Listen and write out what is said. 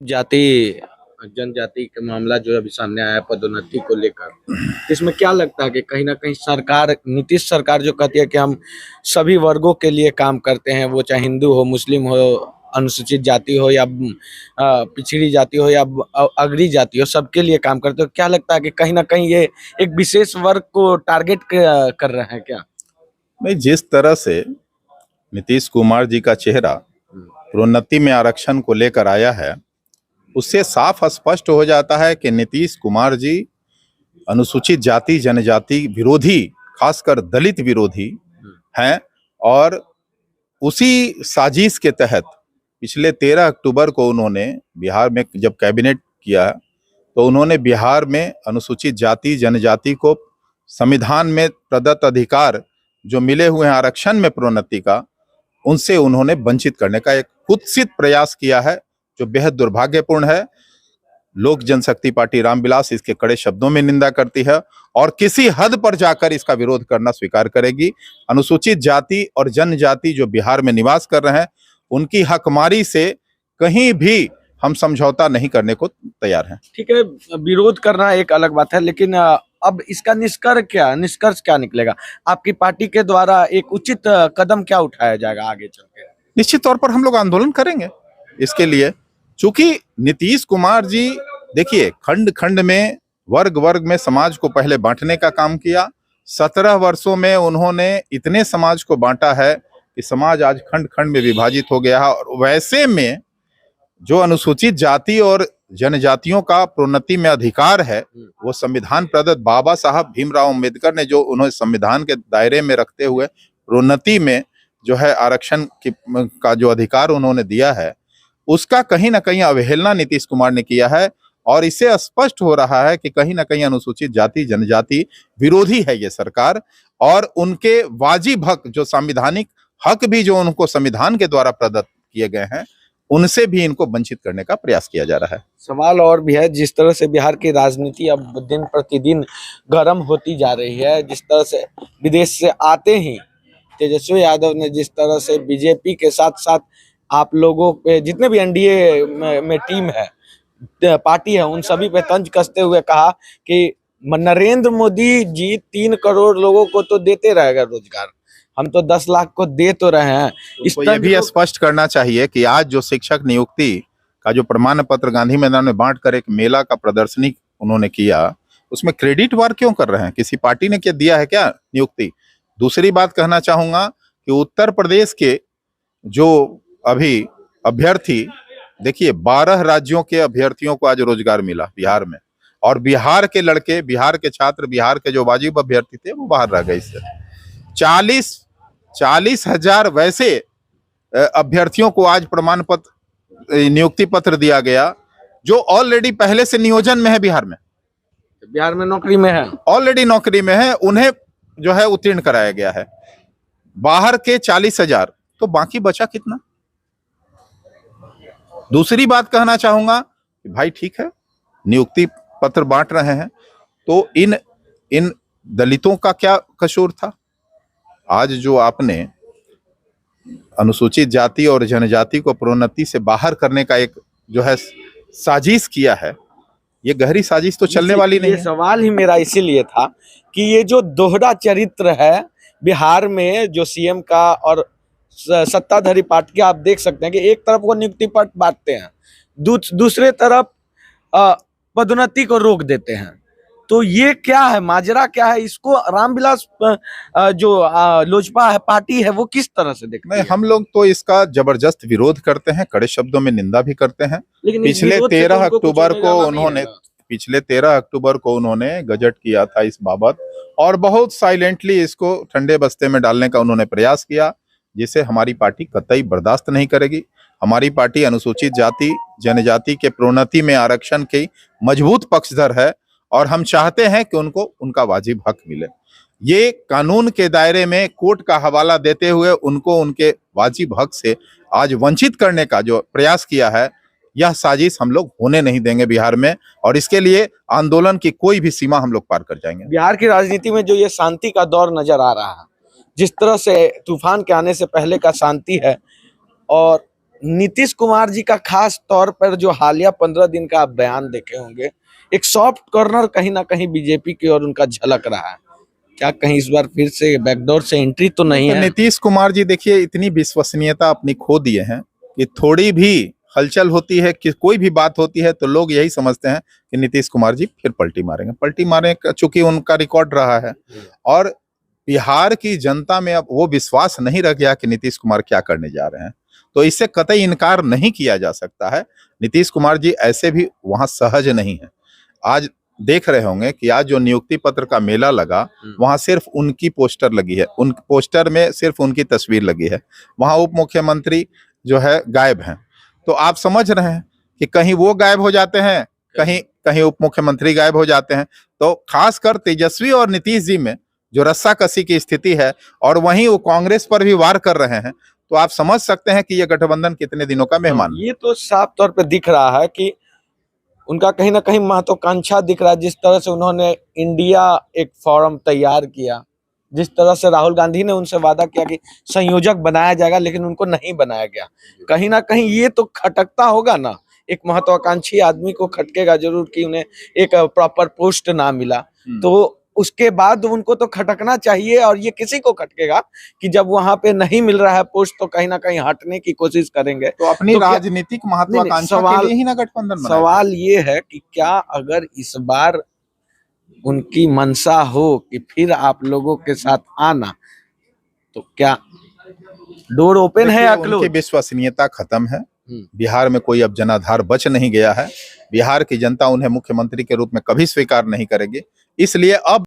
जाति जनजाति का मामला जो अभी सामने आया पदोन्नति को लेकर, इसमें क्या लगता है कि कहीं ना कहीं सरकार, नीतीश सरकार जो कहती है कि हम सभी वर्गों के लिए काम करते हैं, वो चाहे हिंदू हो, मुस्लिम हो, अनुसूचित जाति हो या पिछड़ी जाति हो या अगड़ी जाति हो, सबके लिए काम करते हो, क्या लगता है कि कहीं ना कहीं ये एक विशेष वर्ग को टारगेट कर रहे हैं क्या? नहीं, जिस तरह से नीतीश कुमार जी का चेहरा प्रोन्नति में आरक्षण को लेकर आया है, उससे साफ स्पष्ट हो जाता है कि नीतीश कुमार जी अनुसूचित जाति जनजाति विरोधी, खासकर दलित विरोधी हैं। और उसी साजिश के तहत पिछले 13 अक्टूबर को उन्होंने बिहार में जब कैबिनेट किया तो उन्होंने बिहार में अनुसूचित जाति जनजाति को संविधान में प्रदत्त अधिकार जो मिले हुए हैं आरक्षण में प्रोन्नति का, उनसे उन्होंने वंचित करने का एक कुत्सित प्रयास किया है, जो बेहद दुर्भाग्यपूर्ण है। लोक जनशक्ति पार्टी रामविलास इसके कड़े शब्दों में निंदा करती है और किसी हद पर जाकर इसका विरोध करना स्वीकार करेगी। अनुसूचित जाति और जनजाति जो बिहार में निवास कर रहे हैं, उनकी हकमारी से कहीं भी हम समझौता नहीं करने को तैयार हैं। ठीक है, विरोध करना एक अलग बात है, लेकिन अब इसका निष्कर्ष क्या निकलेगा? आपकी पार्टी के द्वारा एक उचित कदम क्या उठाया जाएगा आगे चल के? निश्चित तौर पर हम लोग आंदोलन करेंगे इसके लिए, चूंकि नीतीश कुमार जी देखिए खंड खंड में, वर्ग वर्ग में समाज को पहले बांटने का काम किया। 17 वर्षों में उन्होंने इतने समाज को बांटा है कि समाज आज खंड खंड में विभाजित हो गया है। और वैसे में जो अनुसूचित जाति और जनजातियों का प्रोन्नति में अधिकार है, वो संविधान प्रदत्त बाबा साहब भीमराव अंबेडकर ने जो उन्हें संविधान के दायरे में रखते हुए प्रोन्नति में जो है आरक्षण का जो अधिकार उन्होंने दिया है, उसका कहीं ना कहीं अवहेलना नीतीश कुमार ने किया है। और इससे स्पष्ट हो रहा है कि कहीं ना कहीं अनुसूचित जाति जनजाति विरोधी है ये सरकार, और उनके वाजिब हक, जो संवैधानिक हक भी जो उनको संविधान के द्वारा प्रदत्त किए गए हैं, उनसे भी इनको वंचित करने का प्रयास किया जा रहा है। सवाल और भी है, जिस तरह से बिहार की राजनीति अब दिन प्रतिदिन गर्म होती जा रही है, जिस तरह से विदेश से आते ही तेजस्वी यादव ने जिस तरह से बीजेपी के साथ साथ आप लोगों पे, जितने भी एनडीए में टीम है, पार्टी है, उन सभी पे तंज कसते हुए कहा कि नरेंद्र मोदी जी 3 करोड़ लोगों को तो देते रहेगा रोजगार, हम तो 10 लाख को दे तो रहे हैं। इसको ये भी स्पष्ट करना चाहिए कि आज जो शिक्षक नियुक्ति का जो प्रमाण पत्र गांधी मैदान में बांट कर एक मेला का प्रदर्शनी उन्होंने किया, उसमें क्रेडिट वार क्यों कर रहे हैं? किसी पार्टी ने क्या दिया है क्या नियुक्ति? दूसरी बात कहना चाहूंगा कि उत्तर प्रदेश के जो अभी अभ्यर्थी, देखिए 12 राज्यों के अभ्यर्थियों को आज रोजगार मिला बिहार में, और बिहार के लड़के, बिहार के छात्र, बिहार के जो वाजिब अभ्यर्थी थे वो बाहर रह गए। इससे 40 हजार वैसे अभ्यर्थियों को आज प्रमाण पत्र, नियुक्ति पत्र दिया गया जो ऑलरेडी पहले से नियोजन में है, बिहार में नौकरी में है, ऑलरेडी नौकरी में है, उन्हें जो है उत्तीर्ण कराया गया है। बाहर के 40 हजार, तो बाकी बचा कितना? दूसरी बात कहना चाहूंगा कि भाई ठीक है, नियुक्ति पत्र बांट रहे हैं, तो इन दलितों का क्या कसूर था? आज जो आपने अनुसूचित जाति और जनजाति को प्रोन्नति से बाहर करने का एक जो है साजिश किया है, ये गहरी साजिश तो चलने वाली नहीं है। सवाल ही मेरा इसीलिए था कि ये जो दोहरा चरित्र है बिहार में, जो सीएम का और सत्ताधारी पार्टी के, आप देख सकते हैं कि एक तरफ वो नियुक्ति पत्र बांटते हैं, दूसरे तरफ पदोन्नति को रोक देते हैं। तो ये क्या है, माजरा क्या है? इसको रामविलास जो लोजपा है, पार्टी है, वो किस तरह से देखते हैं? हम लोग तो इसका जबरदस्त विरोध करते हैं, कड़े शब्दों में निंदा भी करते हैं। पिछले 13 अक्टूबर को उन्होंने गजट किया था इस बाबत, और बहुत साइलेंटली इसको ठंडे बस्ते में डालने का उन्होंने प्रयास किया, जिसे हमारी पार्टी कतई बर्दाश्त नहीं करेगी। हमारी पार्टी अनुसूचित जाति जनजाति के प्रोन्नति में आरक्षण की मजबूत पक्षधर है, और हम चाहते हैं कि उनको उनका वाजिब हक मिले। ये कानून के दायरे में कोर्ट का हवाला देते हुए उनको उनके वाजिब हक से आज वंचित करने का जो प्रयास किया है, यह साजिश हम लोग होने नहीं देंगे बिहार में, और इसके लिए आंदोलन की कोई भी सीमा हम लोग पार कर जाएंगे। बिहार की राजनीति में जो ये शांति का दौर नजर आ रहा है, जिस तरह से तूफान के आने से पहले का शांति है, और नीतीश कुमार जी का खास तौर पर जो हालिया 15 दिन का आप बयान देखे होंगे, एक सॉफ्ट कॉर्नर कहीं ना कहीं बीजेपी की और उनका झलक रहा है। क्या कहीं इस बार फिर से बैकडोर से एंट्री तो नहीं तो है? नीतीश कुमार जी देखिए इतनी विश्वसनीयता अपनी खो दिए हैं कि थोड़ी भी हलचल होती है कि कोई भी बात होती है तो लोग यही समझते हैं कि नीतीश कुमार जी फिर पलटी मारे, चूंकि उनका रिकॉर्ड रहा है। और बिहार की जनता में अब वो विश्वास नहीं रह गया कि नीतीश कुमार क्या करने जा रहे हैं, तो इससे कतई इनकार नहीं किया जा सकता है। नीतीश कुमार जी ऐसे भी वहां सहज नहीं है। आज देख रहे होंगे कि आज जो नियुक्ति पत्र का मेला लगा, वहां सिर्फ उनकी पोस्टर लगी है, उन पोस्टर में सिर्फ उनकी तस्वीर लगी है। वहां उप मुख्यमंत्री जो है गायब हैं। तो आप समझ रहे हैं कि कहीं वो गायब हो जाते हैं, कहीं कहीं उप मुख्यमंत्री गायब हो जाते हैं। तो खासकर तेजस्वी और नीतीश जी में जो रस्साकसी की स्थिति है, और वहीं वो कांग्रेस पर भी वार कर रहे हैं, तो आप समझ सकते हैं कि ये गठबंधन कितने दिनों का मेहमान है। ये तो साफ तौर पे दिख रहा है कि उनका कहीं ना कहीं महत्वाकांक्षा दिख रहा है। जिस तरह से उन्होंने इंडिया एक फोरम तैयार किया, जिस तरह से राहुल गांधी ने उनसे वादा किया कि संयोजक बनाया जाएगा, लेकिन उनको नहीं बनाया गया। कहीं ना कहीं ये तो खटकता होगा ना, एक महत्वाकांक्षी आदमी को खटकेगा जरूर कि उन्हें एक प्रॉपर पोस्ट ना मिला। तो उसके बाद उनको तो खटकना चाहिए, और ये किसी को खटकेगा कि जब वहां पे नहीं मिल रहा है पोस्ट तो कहीं ना कहीं हटने की कोशिश करेंगे। तो अपनी तो राजनीतिक महत्वाकांक्षा के लिए ही ना गठबंधन बनाया। सवाल ये है कि क्या अगर इस बार उनकी मंशा हो कि फिर आप लोगों के साथ आना, तो क्या डोर ओपन है या उनकी क्लोज? विश्वसनीयता खत्म है। बिहार में कोई अब जनाधार बच नहीं गया है। बिहार की जनता उन्हें मुख्यमंत्री के रूप में कभी स्वीकार नहीं करेगी। इसलिए अब